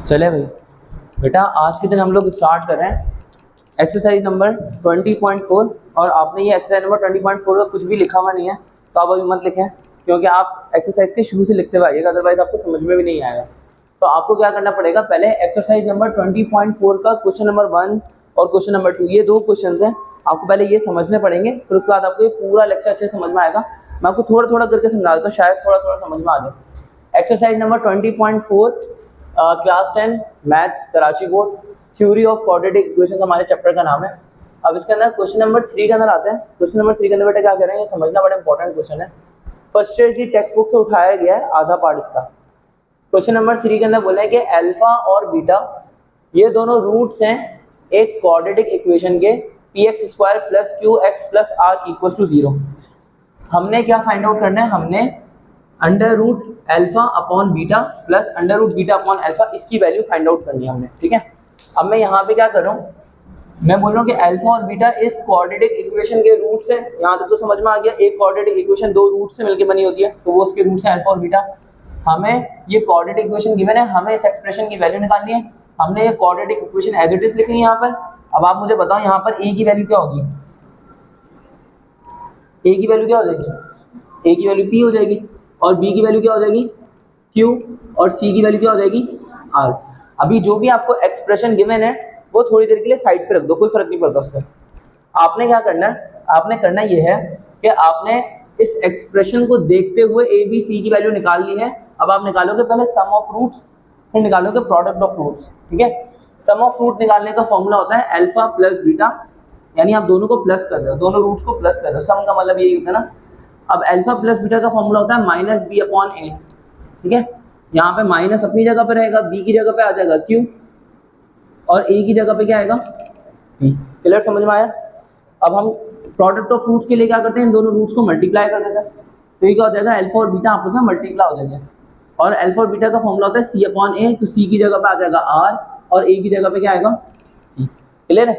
चले भाई बेटा, आज के दिन हम लोग स्टार्ट कर रहे हैं एक्सरसाइज नंबर 20.4। और आपने ये एक्सरसाइज नंबर 20.4 का कुछ भी लिखा हुआ नहीं है तो आप अभी मत लिखें, क्योंकि आप एक्सरसाइज के शुरू से लिखते हुए आइएगा, अदरवाइज आपको समझ में भी नहीं आएगा। तो आपको क्या करना पड़ेगा, पहले एक्सरसाइज नंबर 20.4 का क्वेश्चन नंबर 1 और क्वेश्चन नंबर 2, ये दो क्वेश्चन हैं, आपको पहले ये समझने पड़ेंगे, फिर उसके बाद आपको ये पूरा लेक्चर अच्छे समझ में आएगा। मैं आपको थोड़ा थोड़ा करके समझा देता हूँ, शायद थोड़ा थोड़ा समझ में आ जाए। Exercise number 20.4 class 10 maths Karachi board, theory of quadratic equation हमारे चैप्टर का नाम है। अब इसके अंदर क्वेश्चन नंबर 3 के अंदर आते हैं। क्वेश्चन नंबर 3 के अंदर बेटा क्या करेंगे, समझना बड़ा इंपॉर्टेंट क्वेश्चन है, फर्स्ट ईयर की टेक्स्ट बुक से उठाया गया है, आधा पार्ट इसका। क्वेश्चन नंबर 3 के अंदर बोला है कि अल्फा और बीटा ये दोनों रूट्स हैं एक क्वाड्रेटिक इक्वेशन के px square plus qx plus r equal to 0। हमने क्या फाइंड आउट करना है, हमने under root alpha upon beta plus under root beta upon alpha, इसकी वैल्यू फाइंड आउट करनी है हमने, ठीक है। अब मैं यहाँ पे क्या कर रहा हूँ, मैं बोल रहा हूँ कि अल्फा और बीटा इस क्वाड्रेटिक इक्वेशन के रूट्स हैं। यहाँ तक तो समझ में आ गया, एक क्वाड्रेटिक इक्वेशन दो रूट से मिलकर बनी होती है, तो वो उसके रूट्स हैं अल्फा और बीटा। हमें ये क्वाड्रेटिक इक्वेशन गिवन है, हमें इस एक्सप्रेशन की वैल्यू निकालनी है। हमने ये quadratic equation as it is लिखनी है यहाँ पर। अब आप मुझे बताओ यहाँ पर ए की वैल्यू क्या होगी, ए की वैल्यू क्या हो जाएगी, ए की वैल्यू पी हो जाएगी, और बी की वैल्यू क्या हो जाएगी क्यू, और सी की वैल्यू क्या हो जाएगी आर। अभी जो भी आपको एक्सप्रेशन गिवन है वो थोड़ी देर के लिए साइड पे रख दो, कोई फर्क नहीं पड़ता उससे। आपने क्या करना है, आपने करना ये है कि आपने इस एक्सप्रेशन को देखते हुए ए बी सी की वैल्यू निकाल ली है। अब आप निकालोगे पहले सम ऑफ रूट्स, फिर निकालोगे प्रोडक्ट ऑफ रूट्स, ठीक है। सम ऑफ रूट निकालने का फॉर्मूला होता है अल्फा प्लस बीटा, यानी आप दोनों को प्लस कर रहे हो, दोनों रूट्स को प्लस कर रहे हो, सम का मतलब यही होता है ना। अब अल्फा प्लस बीटा का फॉर्मूला होता है माइनस बी अपॉन ए, ठीक है। यहाँ पे माइनस अपनी जगह पे रहेगा, बी की जगह पे आ जाएगा क्यू, और ए की जगह पे क्या आएगा बी। क्लियर, समझ में आया। अब हम प्रोडक्ट ऑफ रूट्स के लिए क्या करते हैं, इन दोनों रूट्स को मल्टीप्लाई कर देते हैं, तो ये क्या हो जाएगा, अल्फा और बीटा आपस में मल्टीप्लाई हो जाएंगे। और अल्फा और बीटा का फॉर्मूला होता है सी अपॉन ए, तो सी की जगह पे आ जाएगा आर, और ए की जगह पे क्या आएगा सी। क्लियर है।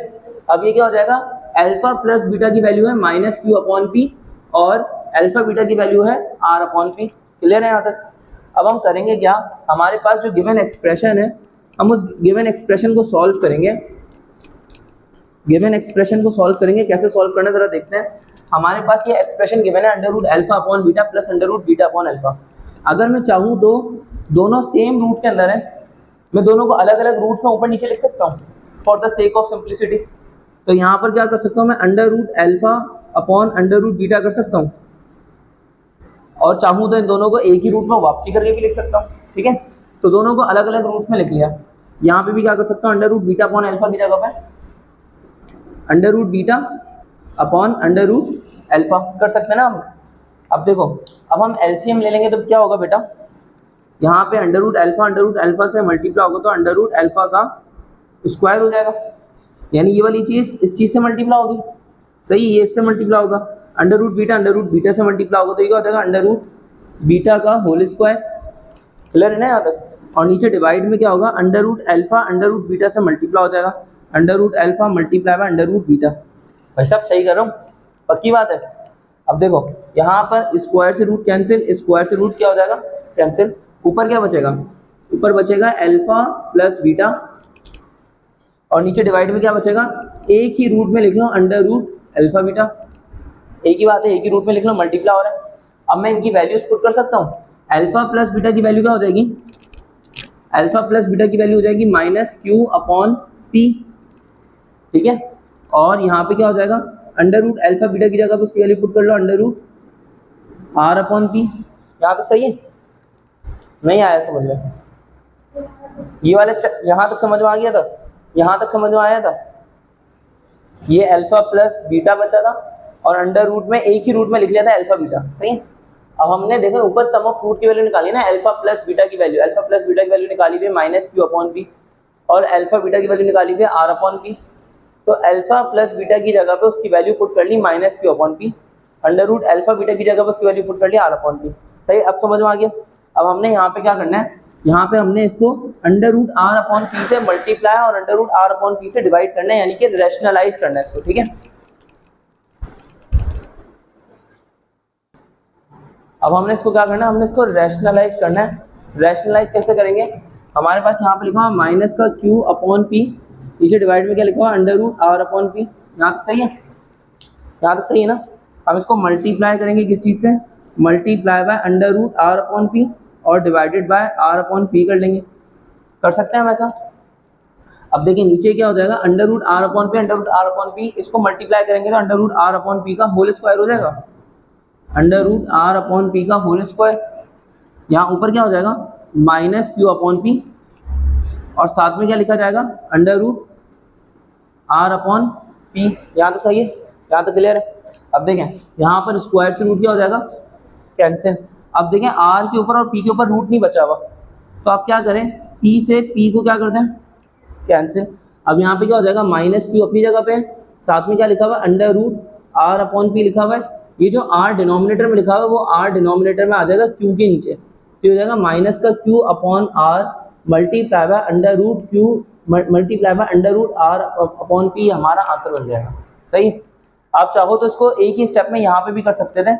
अब ये क्या हो जाएगा, अल्फा प्लस बीटा की वैल्यू है माइनस क्यू अपॉन पी, और अल्फा बीटा की वैल्यू है आर अपॉन पी। क्लियर है यहाँ तक। अब हम करेंगे क्या, हमारे पास जो गिवन एक्सप्रेशन है, हम उस गिवन एक्सप्रेशन को सॉल्व करेंगे। गिवन एक्सप्रेशन को सॉल्व करेंगे, कैसे सॉल्व करना जरा देखते हैं। हमारे पास ये एक्सप्रेशन गिवन है under root alpha upon beta plus under root beta upon alpha. अगर मैं चाहूँ तो दोनों सेम रूट के अंदर है, मैं दोनों को अलग अलग रूट्स में ऊपर नीचे लिख सकता हूँ for the sake of simplicity. तो यहाँ पर क्या कर सकता हूँ, मैं under root alpha upon under root beta कर सकता हूँ, और चाहूँ तो इन दोनों को एक ही रूट में वापसी करके भी लिख सकता हूँ, ठीक है। तो दोनों को अलग अलग रूट्स में लिख लिया। यहाँ पे भी क्या कर सकता हूँ, under root beta upon alpha की जगह पे under root beta upon under root alpha कर सकते हैं ना हम। अब देखो, अब हम एलसीएम ले लेंगे तो क्या होगा बेटा, यहाँ पे अंडर रूट अल्फा से मल्टीप्लाई होगा तो अंडर रूट अल्फा का स्क्वायर हो जाएगा, यानी ये वाली चीज़ इस चीज़ से मल्टीप्लाई होगी, सही, ये इससे मल्टीप्लाई होगा। अंडर रूट बीटा से मल्टीप्लाई होगा तो ये क्या हो जाएगा, अंडर रूट बीटा का होल स्क्वायर। क्लियर है ना यहाँ तक। और नीचे डिवाइड में क्या होगा, under root alpha under root beta से मल्टीप्लाई हो जाएगा, under root alpha multiply by under root beta. भाई साहब सही कर रहा हूँ, पक्की बात है। अब देखो यहाँ पर स्क्वायर से रूट कैंसिल, स्क्वायर से रूट क्या हो जाएगा कैंसिल, ऊपर क्या बचेगा, ऊपर बचेगा अल्फा प्लस बीटा, और नीचे डिवाइड में क्या बचेगा, एक ही रूट में लिख लो अंडर रूट अल्फा बीटा, एक ही बात है, एक ही रूट में लिख लो, मल्टीप्लाई हो रहा है। अब मैं इनकी वैल्यूज पुट कर सकता हूँ। अल्फा प्लस बीटा की वैल्यू क्या हो जाएगी, अल्फा प्लस बीटा की वैल्यू हो जाएगी माइनस क्यू अपॉन पी, ठीक है। और यहाँ पे क्या हो जाएगा, अंडर रूट अल्फा बीटा की जगह पे उसकी वैल्यू पुट कर लो under root are upon P. यहाँ तक सही है, नहीं आया समझ में, ये वाले यहाँ तक समझ में आ गया था, यहाँ तक समझ में आया था। ये अल्फा प्लस बीटा बचा था, और अंडर रूट में एक ही रूट में लिख लिया था अल्फा बीटा, सही है। अब हमने देखा ऊपर सम ऑफ रूट की वैल्यू निकाली ना, अल्फा प्लस बीटा की वैल्यू, अल्फा प्लस बीटा की वैल्यू निकाली हुई माइनस क्यू अपॉन पी, और अल्फा बीटा की वैल्यू निकाली हुई आर अपॉन पी। तो अल्फा प्लस बीटा की जगह पे उसकी वैल्यू पुट कर ली minus q upon P, under root alpha beta की जगह पे उसकी वैल्यू पुट कर ली आर अपॉन पी, सही। अब समझ में आ गया। अब हमने यहाँ पे क्या करना है, यहाँ पे हमने इसको under root are upon P से मल्टीप्लाई और under root are upon P से डिवाइड करना है, यानी कि रैशनलाइज करना है इसको, ठीक है। अब हमने इसको क्या करना है, हमने इसको रैशनलाइज करना है। रैशनलाइज कैसे करेंगे, हमारे पास यहाँ पे लिखा हुआ माइनस का क्यू अपॉन पी, नीचे डिवाइड में क्या लिखा हुआ under root are upon P. यहाँ तक सही है, यहाँ तक सही है ना। हम इसको मल्टीप्लाई करेंगे किस चीज़ से, multiply by under root are upon p और divided by r upon p कर लेंगे। कर सकते हैं हम ऐसा। अब देखिए नीचे क्या हो जाएगा, under root are upon P, under root are upon P, इसको मल्टीप्लाई करेंगे तो under root are upon P का होल स्क्वायर हो जाएगा, under root are upon P का होल स्क्वायर। यहाँ ऊपर क्या हो जाएगा माइनस क्यू अपॉन पी और साथ में क्या लिखा जाएगा under root are upon P. यहाँ तो सही है, यहाँ तो क्लियर है। अब देखें यहाँ पर स्क्वायर से रूट क्या हो जाएगा कैंसिल। अब देखें आर के ऊपर और पी के ऊपर रूट नहीं बचा हुआ, तो आप क्या करें पी से पी को क्या कर दें कैंसिल। अब यहाँ पे क्या हो जाएगा माइनस क्यू अपनी जगह पे, साथ में क्या लिखा हुआ है under root are upon P लिखा हुआ है। ये जो आर डिनोमिनेटर में लिखा हुआ है वो आर डिनोमिनेटर में आ जाएगा क्यू के नीचे, तो हो जाएगा माइनस का Q upon R multiply by under root Q multiply by under root are upon P, हमारा आंसर बन जाएगा। सही। आप चाहो तो इसको एक ही स्टेप में यहाँ पे भी कर सकते थे।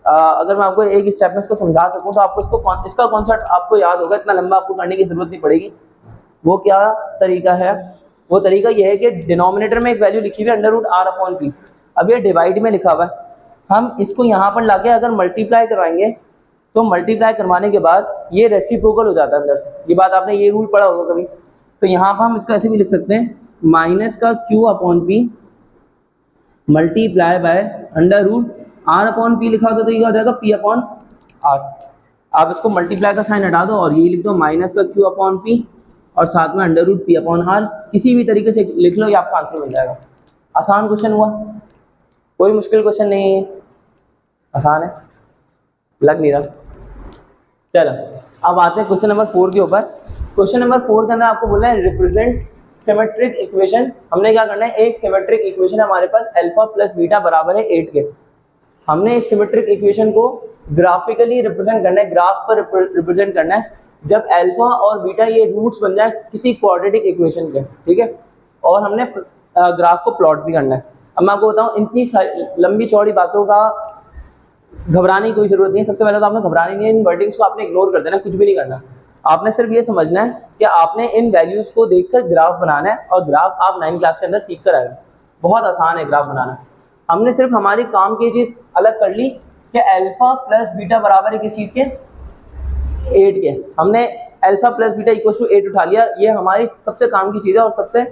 अगर मैं आपको एक स्टेप में इसको समझा सकूँ तो आपको इसका कॉन्सेप्ट आपको याद होगा, इतना लंबा आपको करने की जरूरत नहीं पड़ेगी। वो क्या तरीका है, वो तरीका यह है कि डिनोमिनेटर में एक वैल्यू लिखी हुई है under root are upon P, अब ये डिवाइड में लिखा हुआ है, हम इसको यहाँ पर लाके अगर मल्टीप्लाई करवाएंगे तो मल्टीप्लाई करवाने के बाद ये रेसिप्रोकल हो जाता है अंदर से। ये बात आपने ये रूल पढ़ा होगा कभी, तो यहाँ पर हम इसको ऐसे भी लिख सकते हैं माइनस का Q upon P multiply by under root are upon P लिखा होता तो ये क्या हो जाएगा पी अपॉन आर। आप इसको मल्टीप्लाई का साइन हटा दो और ये लिख दो माइनस का क्यू अपॉन पी और साथ में under root P upon R, किसी भी तरीके से लिख लो, ये आपका आंसर बन जाएगा। आसान क्वेश्चन हुआ, कोई मुश्किल क्वेश्चन नहीं है, आसान है, लग नहीं रहा। चलो अब आते हैं क्वेश्चन नंबर 4 के ऊपर। क्वेश्चन नंबर 4 के अंदर आपको बोलना है रिप्रेजेंट सिमेट्रिक इक्वेशन। हमने क्या करना है, एक सिमेट्रिक इक्वेशन हमारे पास अल्फा प्लस बीटा बराबर है 8 के। हमने इस सिमेट्रिक इक्वेशन को ग्राफिकली रिप्रेजेंट करना है, ग्राफ पर रिप्रेजेंट करना है जब अल्फा और बीटा ये रूट्स बन जाए किसी क्वाड्रेटिक इक्वेशन के, ठीक है। और हमने ग्राफ को प्लॉट भी करना है। अब मैं आपको बताऊं इतनी लंबी चौड़ी बातों का घबराने की कोई जरूरत नहीं है। सबसे पहले तो आपने घबरानी नहीं है, इन वर्डिंग्स को आपने इग्नोर कर देना, कुछ भी नहीं करना। आपने सिर्फ ये समझना है कि आपने इन वैल्यूज को देखकर ग्राफ बनाना है और ग्राफ आप 9th क्लास के अंदर सीख कर आए। बहुत आसान है ग्राफ बनाना। हमने सिर्फ हमारी काम की चीज़ अलग कर ली कि अल्फा प्लस बीटा बराबर है किस चीज़ के 8 के। हमने alpha plus beta equal to 8 उठा लिया, ये हमारी सबसे काम की चीज़ है और सबसे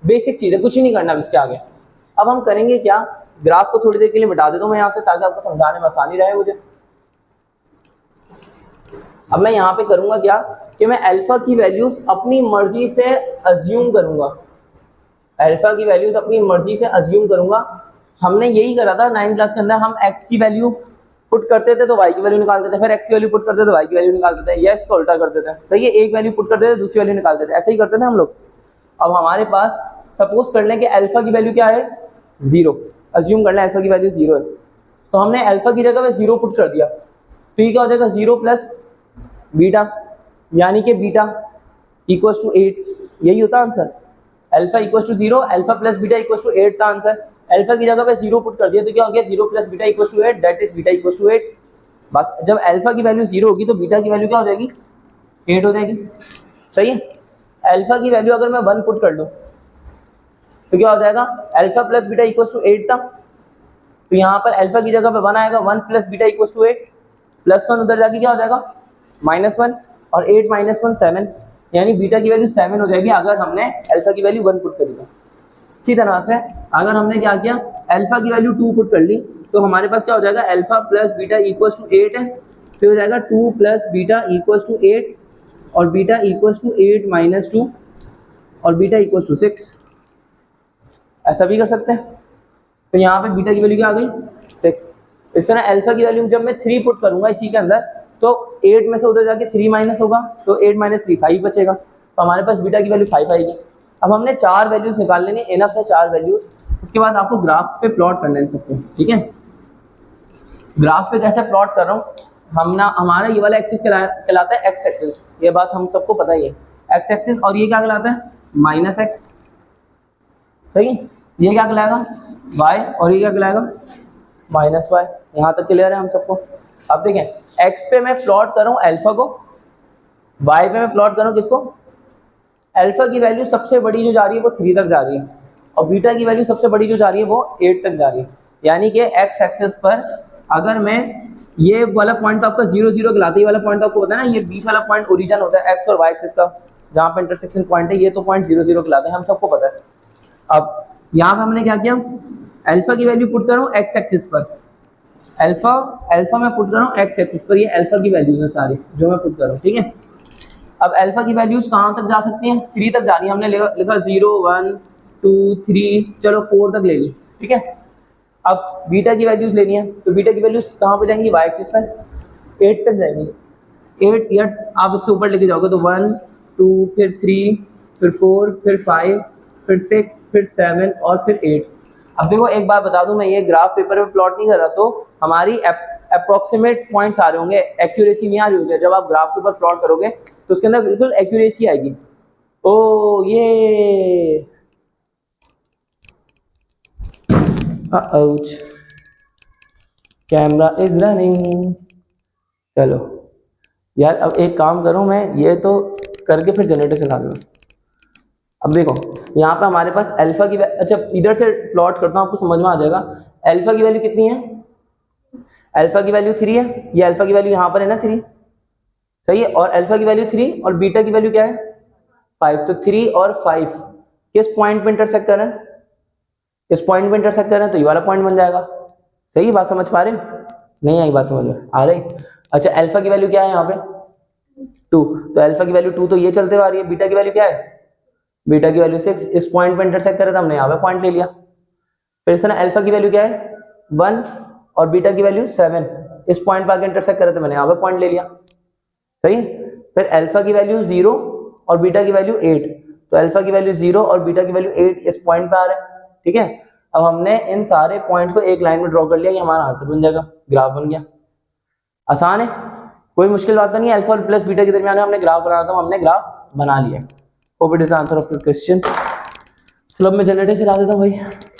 बेसिक चीज़ है, कुछ ही नहीं करना इसके आगे। अब हम करेंगे क्या, ग्राफ को थोड़ी देर के लिए मिटा देता हूँ मैं यहाँ से ताकि आपको समझाने में आसानी रहे मुझे। अब मैं यहाँ पे करूँगा क्या कि मैं अल्फा की वैल्यूज अपनी मर्जी से अज्यूम करूँगा, अल्फा की वैल्यूज अपनी मर्जी से अज्यूम करूँगा। हमने यही करा था 9th क्लास के अंदर, हम एक्स की वैल्यू पुट करते थे तो वाई की वैल्यू निकालते थे, फिर एक्स की वैल्यू पुट करते थे तो वाई की वैल्यू निकालते थे, या इसको उल्टा करते थे। सही है, एक वैल्यू पुट करते थे दूसरी वैल्यू निकालते थे, ऐसे ही करते थे हम लोग। अब हमारे पास सपोज कर लें कि अल्फा की वैल्यू क्या है 0, अज्यूम कर लें अल्फा की वैल्यू 0 है, तो हमने अल्फा की जगह पे 0 पुट कर दिया, तो ये क्या हो जाएगा 0 प्लस बीटा, यानी कि बीटा इक्वल टू 8, यही होता answer. Alpha equal to 0, alpha plus beta equal to 8 का आंसर। अल्फा की जगह पे 0 पुट कर दिया तो क्या हो गया 0 plus beta equal to 8, that is beta equal to 8। बस जब अल्फा की वैल्यू 0 होगी तो बीटा की वैल्यू क्या हो जाएगी 8 हो जाएगी। सही है। अल्फा की वैल्यू अगर मैं 1 पुट कर दूं तो क्या हो जाएगा alpha plus beta equal to 8 था, तो यहाँ पर अल्फा की जगह पे 1 आएगा, 1 plus beta equal to 8, plus 1 उधर जाके क्या हो जाएगा -1 और 8 - 1 7, यानी बीटा की वैल्यू 7 हो जाएगी अगर हमने अल्फा की वैल्यू 1 पुट करी तो। इसी तरह से अगर हमने क्या किया अल्फा की वैल्यू 2 पुट कर ली तो हमारे पास क्या हो जाएगा alpha plus beta equal to 8 है, फिर हो जाएगा 2 प्लस बीटा इक्वल टू 8 और बीटा इक्वल टू 8 - 2 और बीटा इक्वल टू 6। ऐसा भी कर सकते हैं। तो यहाँ पे बीटा की वैल्यू क्या आ गई 6। इस तरह अल्फा की वैल्यू जब मैं 3 पुट करूंगा इसी के अंदर तो 8 में से उधर जाके 3 माइनस होगा तो 8 - 3 5 बचेगा, तो हमारे पास बीटा की वैल्यू 5 आएगी। अब हमने 4 वैल्यूज निकाल लेनी, इनफ है 4 वैल्यूज। उसके बाद आपको ग्राफ पे प्लॉट करना है सबको, ठीक है। ग्राफ पे कैसे प्लॉट कर रहा हूँ, हमारा ये वाला एक्सिस कहलाता है एक्स एक्सिस, ये बात हम सबको पता ही है एक्स एक्सिस, और ये क्या कहलाता है -x। सही, ये क्या कहलाएगा y और ये क्या कहलाएगा -y। यहाँ तक क्लियर है हम सबको। अब देखें x पे मैं प्लॉट कर रहा हूँ अल्फा को, वाई पे मैं प्लॉट करूँ किसको, अल्फा की वैल्यू सबसे बड़ी जो जा रही है वो 3 तक जा रही है और बीटा की वैल्यू सबसे बड़ी जो जा रही है वो 8 तक जा रही है। यानी कि एक्स एक्सेस पर अगर मैं ये वाला पॉइंट तो आपका 0 0 कहलाता है, ये वाला पॉइंट आपको पता है ना, ये बीच वाला पॉइंट ओरिजिन होता है एक्स और वाई एक्सिस का, जहाँ पे इंटरसेक्शन पॉइंट है, ये तो पॉइंट 0 0 कहलाता है, हम सबको पता है। अब यहाँ पे हमने क्या किया, अल्फा की वैल्यू पुट करूँ एक्स एक्सिस पर, अल्फा मैं पुट कर रहा हूँ एक्स एक्सिस पर, ये अल्फा की वैल्यूज है सारी जो मैं पुट कर रहा हूँ, ठीक है। अब अल्फा की वैल्यूज कहाँ तक जा सकती हैं, 3 तक जा रही है, हमने लिखा 0 1 2 3, चलो 4 तक ले ली, ठीक है। अब बीटा की वैल्यूज लेनी है, तो बीटा की वैल्यूज कहाँ पे जाएंगी, वाई एक्सिस पर 8 तक जाएंगी, 8 या आप इससे ऊपर लेके जाओगे तो 1 2 फिर 3 फिर 4 फिर 5 फिर 6 फिर 7 और फिर 8। अब देखो एक बात बता दूं, मैं ये ग्राफ पेपर में प्लॉट नहीं कर रहा, तो हमारी अप्रोक्सीमेट पॉइंट्स आ रहे होंगे, एक्यूरेसी नहीं आ रही होगी। जब आप ग्राफ पेपर प्लॉट करोगे तो उसके अंदर बिल्कुल एक्यूरेसी आएगी। ओ ये आउच, कैमरा इज रनिंग। चलो यार अब एक काम करूं, मैं ये तो करके फिर जनरेटर चला दूँ। अब देखो यहाँ पे हमारे पास अल्फा की अच्छा इधर से प्लॉट करता हूँ, आपको समझ में आ जाएगा। अल्फा की वैल्यू कितनी है, अल्फा की वैल्यू 3 है, ये अल्फा की वैल्यू यहाँ पर है ना 3, सही है, और अल्फा की वैल्यू 3 और बीटा की वैल्यू क्या है 5, तो 3 और 5 किस पॉइंट पे इंटरसेक्ट कर रहे हैं, इस पॉइंट पे इंटरसेक्ट कर रहे हैं, तो ये वाला पॉइंट बन जाएगा। सही बात समझ पा रहे हो, नहीं आई बात समझ में आ रही। अच्छा अल्फा की वैल्यू क्या है यहाँ पे 2, तो अल्फा की वैल्यू 2 तो ये चलते हुए आ रही है। बीटा की वैल्यू क्या है, बीटा की वैल्यू 6, इस पॉइंट पे इंटरसेक्ट करे तो हमने यहाँ पे पॉइंट ले लिया। फिर इस तरह अल्फा की वैल्यू क्या है 1 और बीटा की वैल्यू 7, इस पॉइंट पे आके इंटरसेक्ट करे तो मैंने यहाँ पे पॉइंट ले लिया, सही। फिर अल्फा की वैल्यू 0 और बीटा की वैल्यू 8, तो अल्फा की वैल्यू 0 और बीटा की वैल्यू 8 इस पॉइंट पे आ रहा है, ठीक है। अब हमने इन सारे पॉइंट्स को एक लाइन में ड्रॉ कर लिया, ये हमारा आंसर बन जाएगा, ग्राफ बन गया। आसान है, कोई मुश्किल बात नहीं है। अल्फा और प्लस बीटा के दरमियान हमने ग्राफ बनाना था, हमने ग्राफ बना लिया। Hope it is the answer of your question. चलो अब मैं जनरेटर चला देता हूँ भाई।